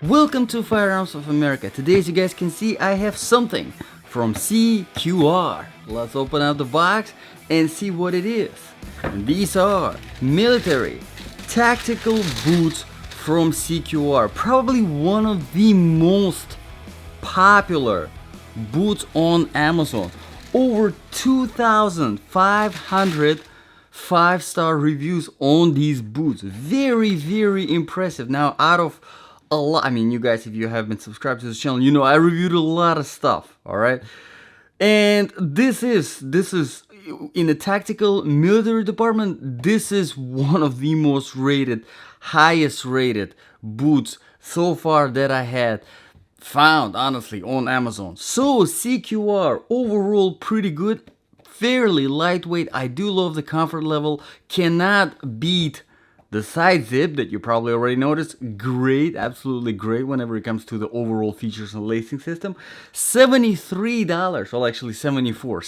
Welcome to Firearms of America. Today, as you guys can see, I have something from CQR. Let's open up the box and see what it is. And these are military tactical boots from CQR. Probably one of the most popular boots on Amazon. Over 2,500 5-star reviews on these boots. Very impressive. Now, out of a lot, I mean, you guys, if you have been subscribed to this channel, you know I reviewed a lot of stuff, all right? And this is in the tactical military department, this is one of the most rated, highest rated boots so far that I had found, honestly, on Amazon. So CQR overall pretty good, fairly lightweight. I do love the comfort level. Cannot beat the side zip that you probably already noticed. Great, absolutely great whenever it comes to the overall features and lacing system. $73, well actually $74,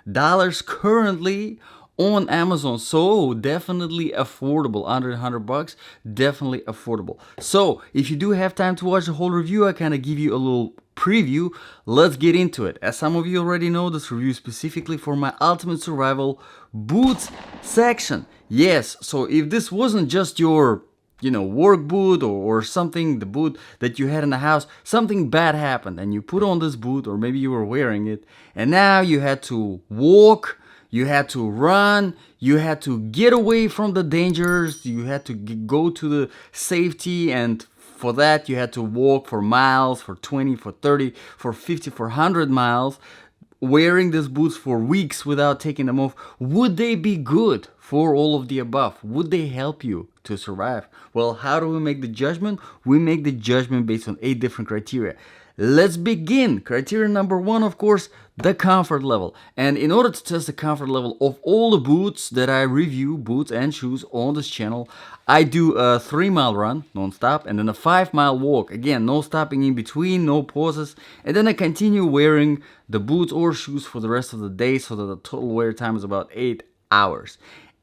$73.98 currently on Amazon. So definitely affordable, under $100, definitely affordable. So if you do have time to watch the whole review, I kind of give you a little preview. Let's get into it. As some of you already know, this review is specifically for my Ultimate Survival Boots section. Yes, so if this wasn't just your work boot or something, the boot that you had in the house, something bad happened and you put on this boot, or maybe you were wearing it and now you had to walk, you had to run, you had to get away from the dangers, you had to go to the safety, and for that you had to walk for miles, for 20, for 30, for 50, for 100 miles, wearing these boots for weeks without taking them off. Would they be good for all of the above? Would they help you to survive? Well, how do we make the judgment? We make the judgment based on 8 different criteria. Let's begin. Criteria number 1, of course, the comfort level. And in order to test the comfort level of all the boots that I review, boots and shoes on this channel, I do a 3-mile run non-stop and then a 5-mile walk. Again, no stopping in between, no pauses. And then I continue wearing the boots or shoes for the rest of the day, so that the total wear time is about 8 hours.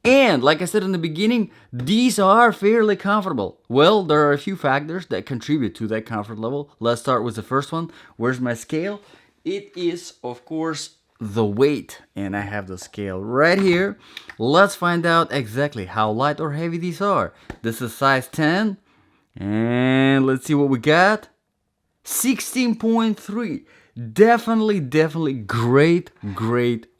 And like I said in the beginning, these are fairly comfortable. Well, there are a few factors that contribute to that comfort level. Let's start with the first one. Where's my scale? It is, of course, the weight. And I have the scale right here. Let's find out exactly how light or heavy these are. This is size 10. And let's see what we got. 16.3. Definitely great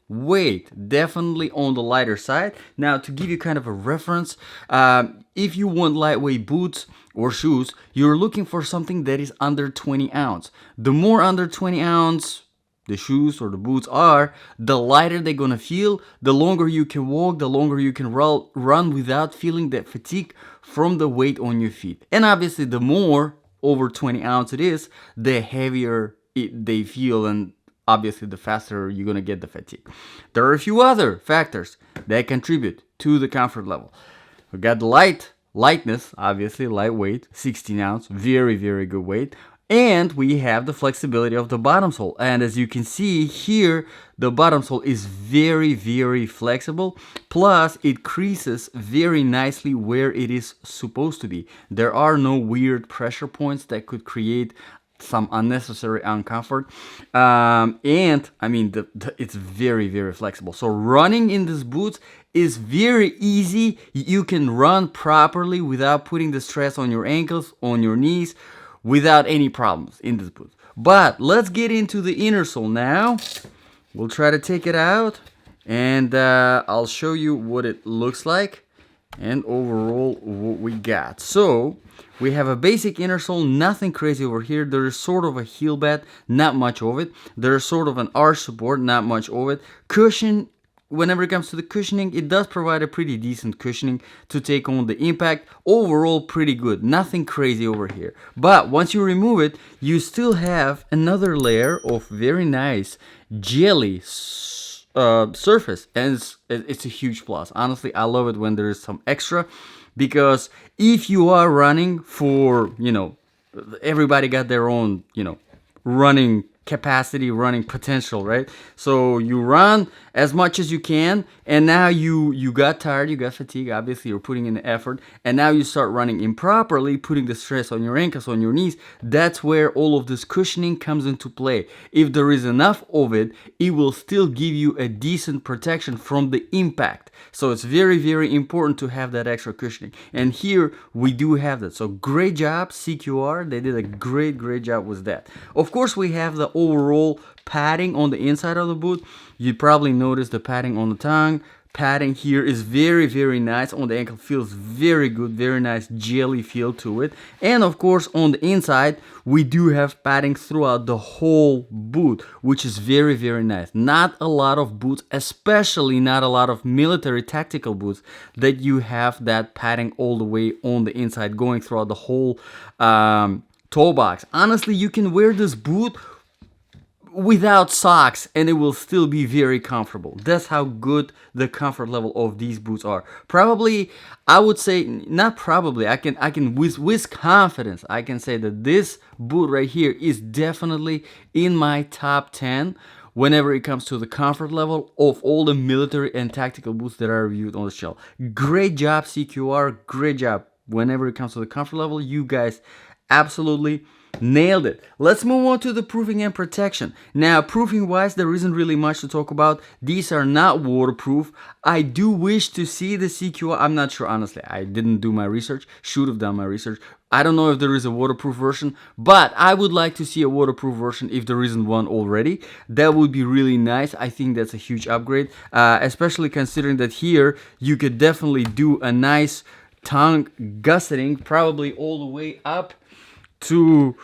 weight, definitely on the lighter side. Now, to give you kind of a reference, if you want lightweight boots or shoes, you're looking for something that is under 20 ounce. The more under 20 ounce the shoes or the boots are, the lighter they're gonna feel, the longer you can walk, the longer you can run without feeling that fatigue from the weight on your feet. And obviously, the more over 20 ounce it is, the heavier they feel, and obviously the faster you're gonna get the fatigue. There are a few other factors that contribute to the comfort level. We got the lightness, obviously lightweight, 16 ounce, very good weight. And we have the flexibility of the bottom sole. And as you can see here, the bottom sole is very flexible. Plus, it creases very nicely where it is supposed to be. There are no weird pressure points that could create some unnecessary uncomfort. And I mean, it's very flexible. So running in these boots is very easy. You can run properly without putting the stress on your ankles, on your knees, without any problems in this boot. But let's get into the inner sole now. We'll try to take it out and I'll show you what it looks like and overall what we got. So we have a basic inner sole, nothing crazy over here. There is sort of a heel bed, not much of it. There's sort of an arch support, not much of it. Cushion, whenever it comes to the cushioning, it does provide a pretty decent cushioning to take on the impact. Overall, pretty good. Nothing crazy over here. But once you remove it, you still have another layer of very nice jelly surface, and it's a huge plus. Honestly, I love it when there is some extra, because if you are running for, everybody got their own, running capacity, running potential, right? So you run as much as you can, and now you got tired, you got fatigue, obviously you're putting in the effort, and now you start running improperly, putting the stress on your ankles, on your knees. That's where all of this cushioning comes into play. If there is enough of it, it will still give you a decent protection from the impact. So it's very, very important to have that extra cushioning, and here we do have that. So great job, CQR. They did a great job with that. Of course, we have the overall padding on the inside of the boot. You probably noticed the padding on the tongue. Padding here is very, very nice. On the ankle feels very good, very nice jelly feel to it. And of course, on the inside, we do have padding throughout the whole boot, which is very, very nice. Not a lot of boots, especially not a lot of military tactical boots, that you have that padding all the way on the inside, going throughout the whole toe box. Honestly, you can wear this boot without socks and it will still be very comfortable. That's how good the comfort level of these boots are. Probably, I would say, not probably, I can with confidence, I can say that this boot right here is definitely in my top 10 whenever it comes to the comfort level of all the military and tactical boots that I reviewed on the channel. Great job, CQR, great job. Whenever it comes to the comfort level, you guys absolutely nailed it. Let's move on to the proofing and protection. Now, proofing wise, there isn't really much to talk about. These are not waterproof. I do wish to see the CQR. I'm not sure, honestly. I didn't do my research. Should have done my research. I don't know if there is a waterproof version, but I would like to see a waterproof version if there isn't one already. That would be really nice. I think that's a huge upgrade, especially considering that here you could definitely do a nice tongue gusseting, probably all the way up to,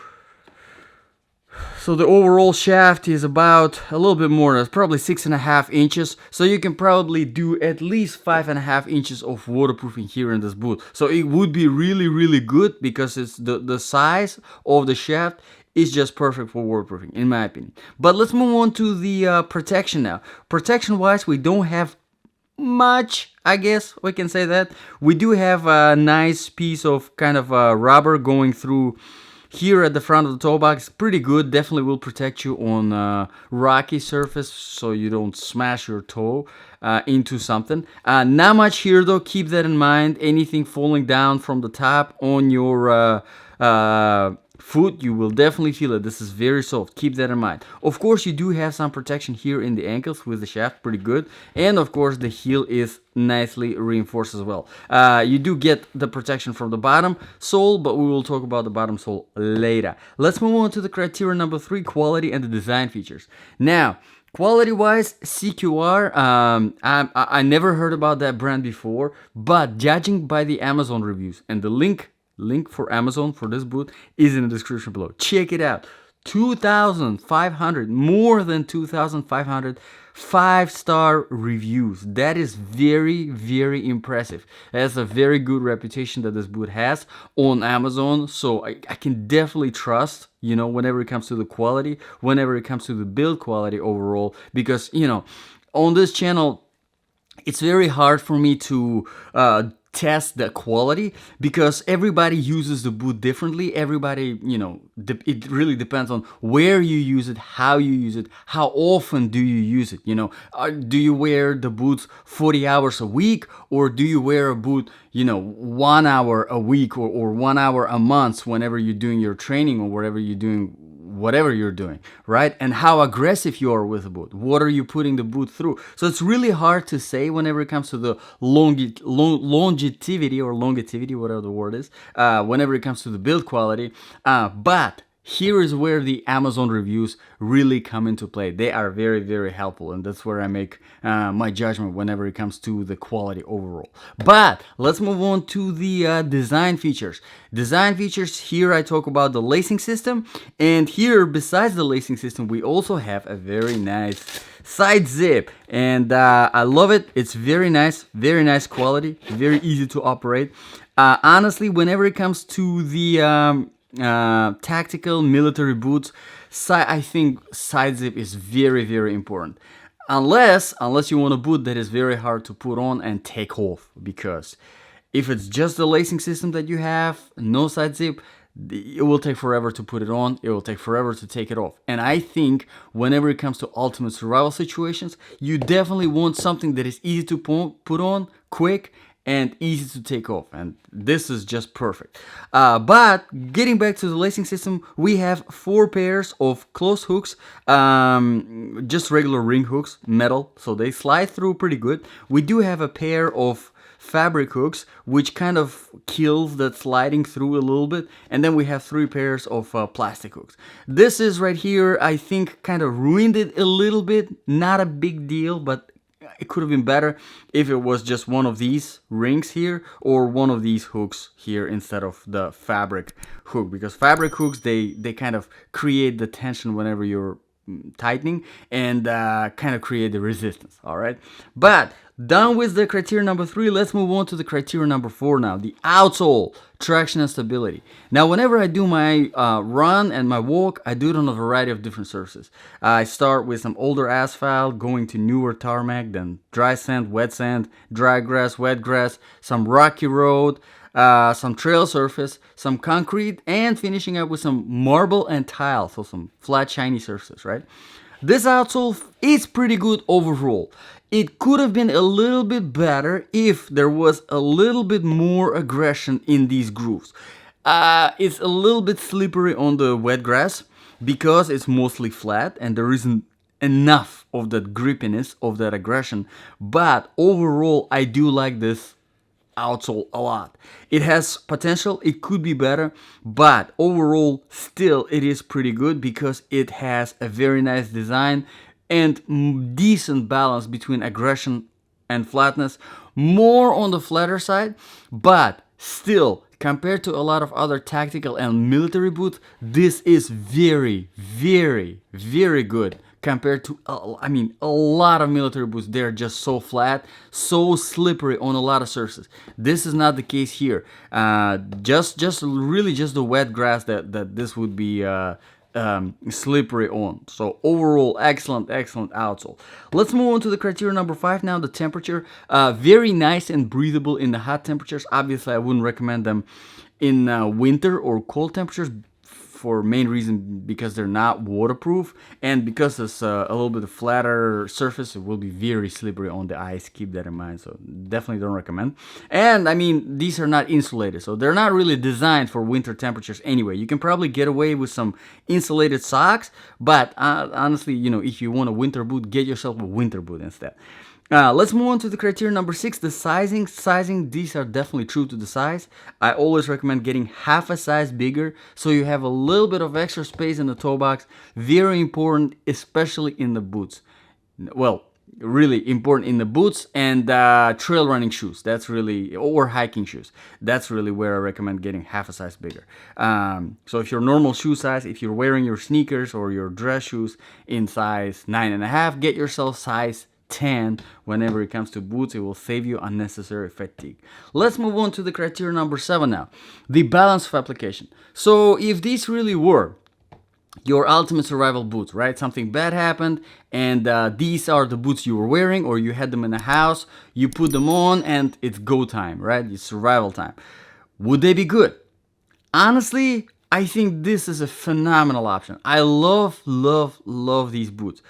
so the overall shaft is about a little bit more, that's probably 6.5 inches, so you can probably do at least 5.5 inches of waterproofing here in this boot. So it would be really good because it's the size of the shaft is just perfect for waterproofing, in my opinion. But let's move on to the protection now. Protection wise, we don't have much, I guess we can say that. We do have a nice piece of kind of rubber going through here at the front of the toe box. Pretty good, definitely will protect you on rocky surface so you don't smash your toe into something. Not much here though, keep that in mind. Anything falling down from the top on your foot, you will definitely feel it. This is very soft, keep that in mind. Of course, you do have some protection here in the ankles with the shaft, pretty good. And of course, the heel is nicely reinforced as well. You do get the protection from the bottom sole, but we will talk about the bottom sole later. Let's move on to the criteria number 3, quality and the design features. Now, quality-wise, CQR, I never heard about that brand before, but judging by the Amazon reviews, and the link for Amazon for this boot is in the description below. Check it out. 2,500, more than 2,500 5-star reviews. That is very impressive. That's a very good reputation that this boot has on Amazon, so I can definitely trust, you know, whenever it comes to the quality, whenever it comes to the build quality overall, because, you know, on this channel it's very hard for me to test the quality because everybody uses the boot differently. Everybody, you know, it really depends on where you use it, how you use it, how often do you use it. You know, do you wear the boots 40 hours a week, or do you wear a boot, you know, 1 hour a week or 1 hour a month whenever you're doing your training or whatever you're doing, right? And how aggressive you are with the boot. What are you putting the boot through? So it's really hard to say whenever it comes to the longevity, whatever the word is, whenever it comes to the build quality. But here is where the Amazon reviews really come into play. They are very helpful, and that's where I make my judgment whenever it comes to the quality overall. But let's move on to the design features. Design features, here I talk about the lacing system, and here besides the lacing system we also have a very nice side zip, and I love it. It's very nice quality, very easy to operate. Honestly, whenever it comes to the tactical military boots, I think side zip is very important, unless you want a boot that is very hard to put on and take off, because if it's just the lacing system that you have, no side zip, it will take forever to put it on. It will take forever to take it off. And I think whenever it comes to ultimate survival situations, you definitely want something that is easy to put on, quick, and easy to take off, and this is just perfect. But getting back to the lacing system, we have 4 pairs of closed hooks, just regular ring hooks, metal, so they slide through pretty good. We do have a pair of fabric hooks, which kind of kills that sliding through a little bit, and then we have 3 pairs of plastic hooks. This is right here, I think, kind of ruined it a little bit. Not a big deal, but it could have been better if it was just one of these rings here or one of these hooks here instead of the fabric hook, because fabric hooks, they kind of create the tension whenever you're tightening and kind of create the resistance. All right, but done with the criteria number 3. Let's move on to the criteria number 4 now, the outsole, traction and stability. Now, whenever I do my run and my walk, I do it on a variety of different surfaces. I start with some older asphalt, going to newer tarmac, then dry sand, wet sand, dry grass, wet grass, some rocky road, some trail surface, some concrete, and finishing up with some marble and tile, so some flat, shiny surfaces, right? This outsole is pretty good overall. It could have been a little bit better if there was a little bit more aggression in these grooves. It's a little bit slippery on the wet grass because it's mostly flat and there isn't enough of that grippiness, of that aggression. But overall, I do like this outsole a lot. It has potential, it could be better, but overall still it is pretty good because it has a very nice design and decent balance between aggression and flatness, more on the flatter side, but still compared to a lot of other tactical and military boots, this is very, very, very good compared to, I mean, a lot of military boots. They're just so flat, so slippery on a lot of surfaces. This is not the case here. Just really just the wet grass that this would be slippery on. So overall, excellent outsole. Let's move on to the criteria number 5 now, the temperature. Very nice and breathable in the hot temperatures. Obviously, I wouldn't recommend them in winter or cold temperatures, for main reason because they're not waterproof, and because it's a little bit flatter surface, it will be very slippery on the eyes. Keep that in mind, so definitely don't recommend. And I mean, these are not insulated, so they're not really designed for winter temperatures anyway. You can probably get away with some insulated socks, but honestly, you know, if you want a winter boot, get yourself a winter boot instead. Let's move on to the criteria number 6, the sizing. These are definitely true to the size. I always recommend getting half a size bigger so you have a little bit of extra space in the toe box. Very important, especially in the boots. Well, really important in the boots and trail running shoes. That's really, or hiking shoes. That's really where I recommend getting half a size bigger. So if your normal shoe size, if you're wearing your sneakers or your dress shoes in size 9.5, get yourself size 10 whenever it comes to boots. It will save you unnecessary fatigue. Let's move on to the criteria number 7 now, the balance of application. So if these really were your ultimate survival boots, right? Something bad happened and these are the boots you were wearing, or you had them in the house, you put them on and it's go time, right? It's survival time. Would they be good? Honestly, I think this is a phenomenal option. I love these boots.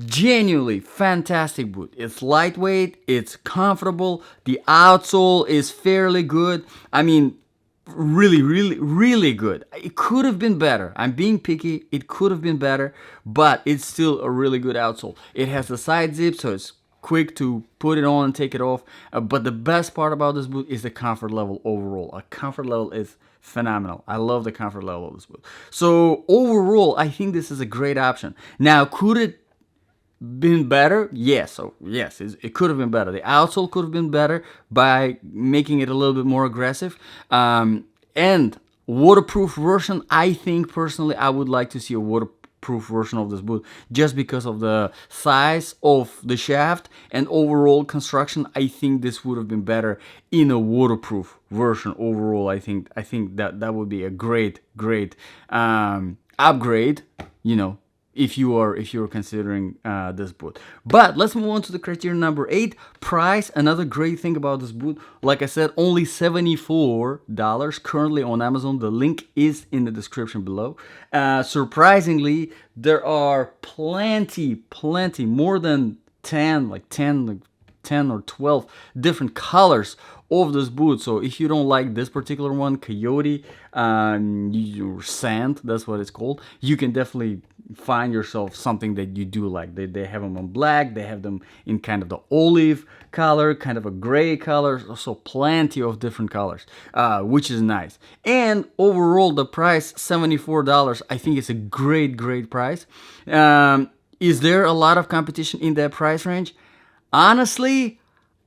Genuinely fantastic boot. It's lightweight, it's comfortable, the outsole is fairly good. I mean, really good. It could have been better. I'm being picky. It could have been better, but it's still a really good outsole. It has the side zip, so it's quick to put it on and take it off. But the best part about this boot is the comfort level overall. A comfort level is phenomenal. I love the comfort level of this boot. So overall, I think this is a great option. Now, could it been better? Yes. So yes, it could have been better. The outsole could have been better by making it a little bit more aggressive. And waterproof version, I think personally I would like to see a waterproof version of this boot just because of the size of the shaft and overall construction. I think this would have been better in a waterproof version overall. I think that would be a great upgrade, you know, if you're considering this boot. But let's move on to the criteria number 8, price. Another great thing about this boot, like I said, only $74 currently on Amazon. The link is in the description below. Surprisingly, there are plenty more than 10 or 12 different colors of this boot. So if you don't like this particular one, coyote, or sand, that's what it's called, you can definitely find yourself something that you do like. They have them on black, they have them in kind of the olive color, kind of a gray color, so plenty of different colors, which is nice. And overall, the price, $74, I think it's a great price. Is there a lot of competition in that price range? Honestly,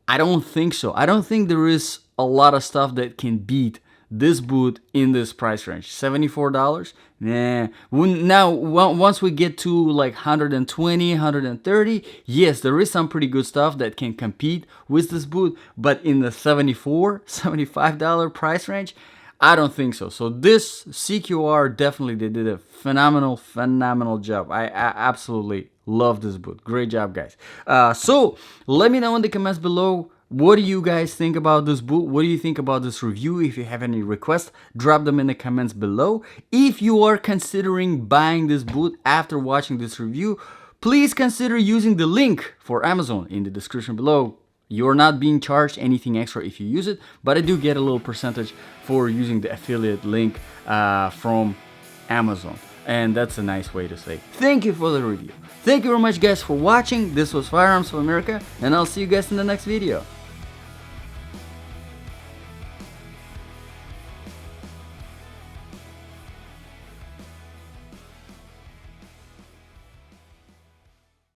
I don't think so. I don't think there is a lot of stuff that can beat this boot in this price range. $74? Nah. Now, once we get to like 120, 130, yes, there is some pretty good stuff that can compete with this boot. But in the $74, $75 price range, I don't think so. So this CQR, definitely, they did a phenomenal job. I absolutely love this boot. Great job, guys. So let me know in the comments below, what do you guys think about this boot? What do you think about this review? If you have any requests, drop them in the comments below. If you are considering buying this boot after watching this review, please consider using the link for Amazon in the description below. You're not being charged anything extra if you use it, but I do get a little percentage for using the affiliate link from Amazon. And that's a nice way to say thank you for the review. Thank you very much, guys, for watching. This was Firearms of America, and I'll see you guys in the next video.